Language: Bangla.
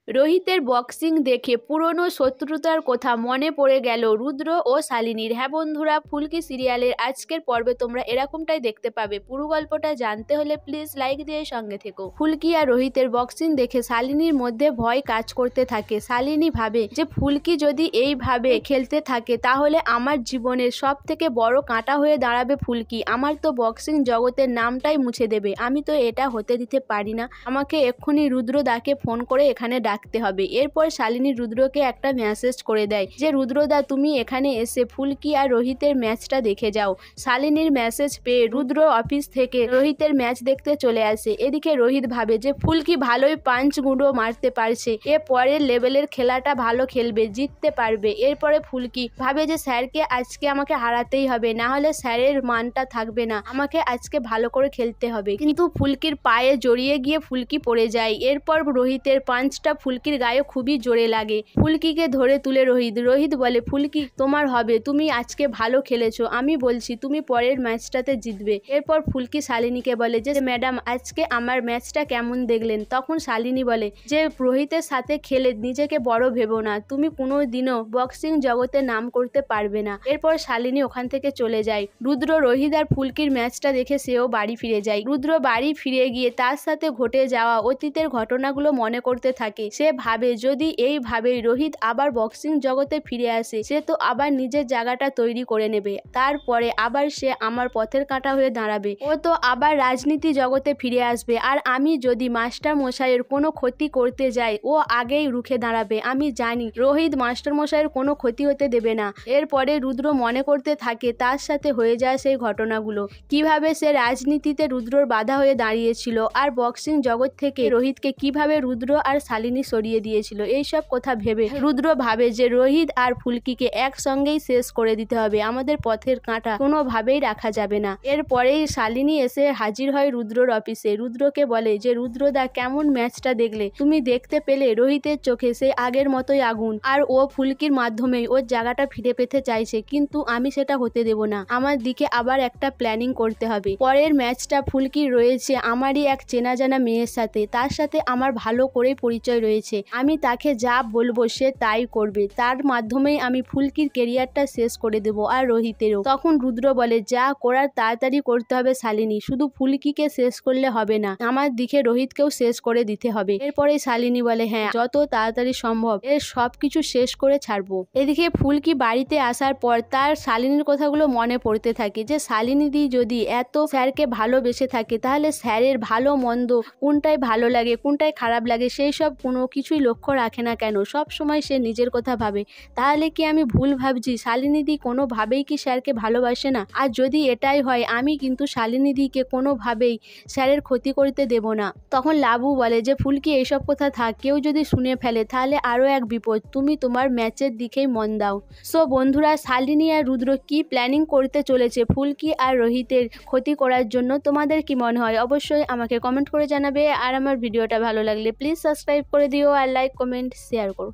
রোহিতের বক্সিং দেখে পুরনো শত্রুতার কথা মনে পড়ে গেল রুদ্র ও শালিনীর। হ্যাঁ বন্ধুরা, ফুলকি সিরিয়ালের আজকের পর্বে তোমরা এরকমটাই দেখতে পাবে। পুরো গল্পটা জানতে হলে প্লিজ লাইক দিয়ে সঙ্গে থেকো। ফুলকি আর রোহিতের বক্সিং দেখে শালিনীর মধ্যে ভয় কাজ করতে থাকে। শালিনী ভাবে যে ফুলকি যদি এইভাবে খেলতে থাকে তাহলে আমার জীবনের সব থেকে বড় কাঁটা হয়ে দাঁড়াবে ফুলকি। আমার তো বক্সিং জগতের নামটাই মুছে দেবে। আমি তো এটা হতে দিতে পারি না। আমাকে এক্ষুনি রুদ্রদাকে ফোন করে এখানে ডাকতে হবে। এরপর শালিনী রুদ্রকে একটা মেসেজ করে দেয় যে রুদ্রদা, তুমি এখানে এসে ফুলকি আর রোহিতের ম্যাচটা দেখে যাও। শালিনীর মেসেজ পেয়ে রুদ্র অফিস থেকে রোহিতের ম্যাচ দেখতে চলে আসে। এদিকে রোহিত ভাবে যে ফুলকি ভালোই পাঞ্চ গুঁড়ো মারতে পারছে, এ পরের লেভেলের খেলাটা ভালো খেলবে, জিততে পারবে। এরপরে ফুলকি ভাবে যে স্যারকে আজকে আমাকে হারাতেই হবে, না হলে স্যারের মানটা থাকবে না, আমাকে আজকে ভালো করে খেলতে হবে। কিন্তু ফুলকির পায়ে জড়িয়ে গিয়ে ফুলকি পড়ে যায়। এরপর রোহিতের পাঞ্চটা ফুলকির গায়ে খুবই জোরে লাগে। ফুলকিকে ধরে তুলে রোহিত বলে, ফুলকি তোমার হবে, তুমি আজকে ভালো খেলেছো, আমি বলছি তুমি পরের ম্যাচটাতে জিতবে। এরপর ফুলকি শালিনীকে বলে যে ম্যাডাম, আজকে আমার ম্যাচটা কেমন দেখলেন? তখন শালিনী বলে যে রোহিতের সাথে খেলে নিজেকে বড় ভেবো না, তুমি কোনো দিনও বক্সিং জগতে নাম করতে পারবে না। এরপর শালিনী ওখান থেকে চলে যায়। রুদ্র রোহিত আর ফুলকির ম্যাচটা দেখে সেও বাড়ি ফিরে যায়। রুদ্র বাড়ি ফিরে গিয়ে তার সাথে ঘটে যাওয়া অতীতের ঘটনাগুলো মনে করতে থাকে। সে ভাবে যদি এইভাবেই রোহিত আবার বক্সিং জগতে ফিরে আসে, সে তো আবার নিজের জায়গাটা তৈরি করে নেবে, তারপরে আবার সে আমার পথের কাঁটা হয়ে দাঁড়াবে, ও তো আবার রাজনীতি জগতে ফিরে আসবে। আর আমি যদি মাস্টার মশাইয়ের কোনো ক্ষতি করতে যাই, ও আগেই রুখে দাঁড়াবে। আমি জানি রোহিত মাস্টার মশাইয়ের কোনো ক্ষতি হতে দেবে না। এরপরে রুদ্র মনে করতে থাকে তার সাথে হয়ে যায় সেই ঘটনাগুলো, কিভাবে সে রাজনীতিতে রুদ্রর বাধা হয়ে দাঁড়িয়েছিল, আর বক্সিং জগৎ থেকে রোহিতকে কিভাবে রুদ্র আর শালিনী সরিয়ে দিয়েছিল। এইসব কথা ভেবে রুদ্র ভাবে যে রোহিত আর ফুলকিকে একসঙ্গেই শেষ করে দিতে হবে, আমাদের পথের কাঁটা কোনোভাবেই রাখা যাবে না। এরপরেই শালিনী এসে হাজির হয় রুদ্রর অফিসে। রুদ্রকে বলে যে রুদ্রদা, কেমন ম্যাচটা দেখলে? তুমি দেখতে পেলে রোহিতের চোখে সেই আগের মতোই আগুন, আর ও ফুলকির মাধ্যমেই ওর জায়গাটা ফিরে পেতে চাইছে, কিন্তু আমি সেটা হতে দেব না। আমার দিকে আবার একটা প্ল্যানিং করতে হবে। পরের ম্যাচটা ফুলকির রয়েছে আমারই এক চেনা জানা মেয়ের সাথে, তার সাথে আমার ভালো করেই পরিচয় রয়েছে। আমি তাকে যা বলবো সে তাই করবে, তার মাধ্যমেই আমি ফুলকির কেরিয়ারটা শেষ করে দেব, আর রোহিতেরও। তখন রুদ্র বলে, যা করার তাড়াতাড়ি করতে হবে শালিনী, শুধু ফুলকিকে শেষ করলে হবে না, আমার দিকে রোহিতকেও শেষ করে দিতে হবে। এরপরে শালিনী বলে, হ্যাঁ, যত তাড়াতাড়ি সম্ভব এর সবকিছু শেষ করে ছাড়বো। এদিকে ফুলকি বাড়িতে আসার পর তার শালিনীর কথাগুলো মনে পড়তে থাকে যে শালিনী দি যদি এত স্যারকে ভালোবেসে থাকে, তাহলে স্যারের ভালো মন্দ কোনটাই ভালো লাগে কোনটাই খারাপ লাগে সেই সব কোনো কিছুই লক্ষ্য রাখে না কেন, সব সময় সে নিজের কথা ভাবে। তাহলে কি আমি ভুল ভাবছি? শালিনী দি কোনোভাবেই কি স্যারকে ভালোবাসে না? আর যদি এটাই হয়, আমি কিন্তু শালিনী দিকে কোনোভাবেই স্যারের ক্ষতি করতে দেব না। তখন লাবু বলে যে ফুলকি, এইসব কথা থাক, কেউ যদি শুনে ফেলে তাহলে আরও এক বিপদ, তুমি তোমার ম্যাচের দিকেই মন দাও। সো বন্ধুরা, শালিনী আর রুদ্র কি প্ল্যানিং করতে চলেছে ফুলকি আর রোহিতের ক্ষতি করার জন্য, তোমাদের কি মনে হয় অবশ্যই আমাকে কমেন্ট করে জানাবে। আর আমার ভিডিওটা ভালো লাগলে প্লিজ সাবস্ক্রাইব করে দিও, আর লাইক কমেন্ট শেয়ার করো।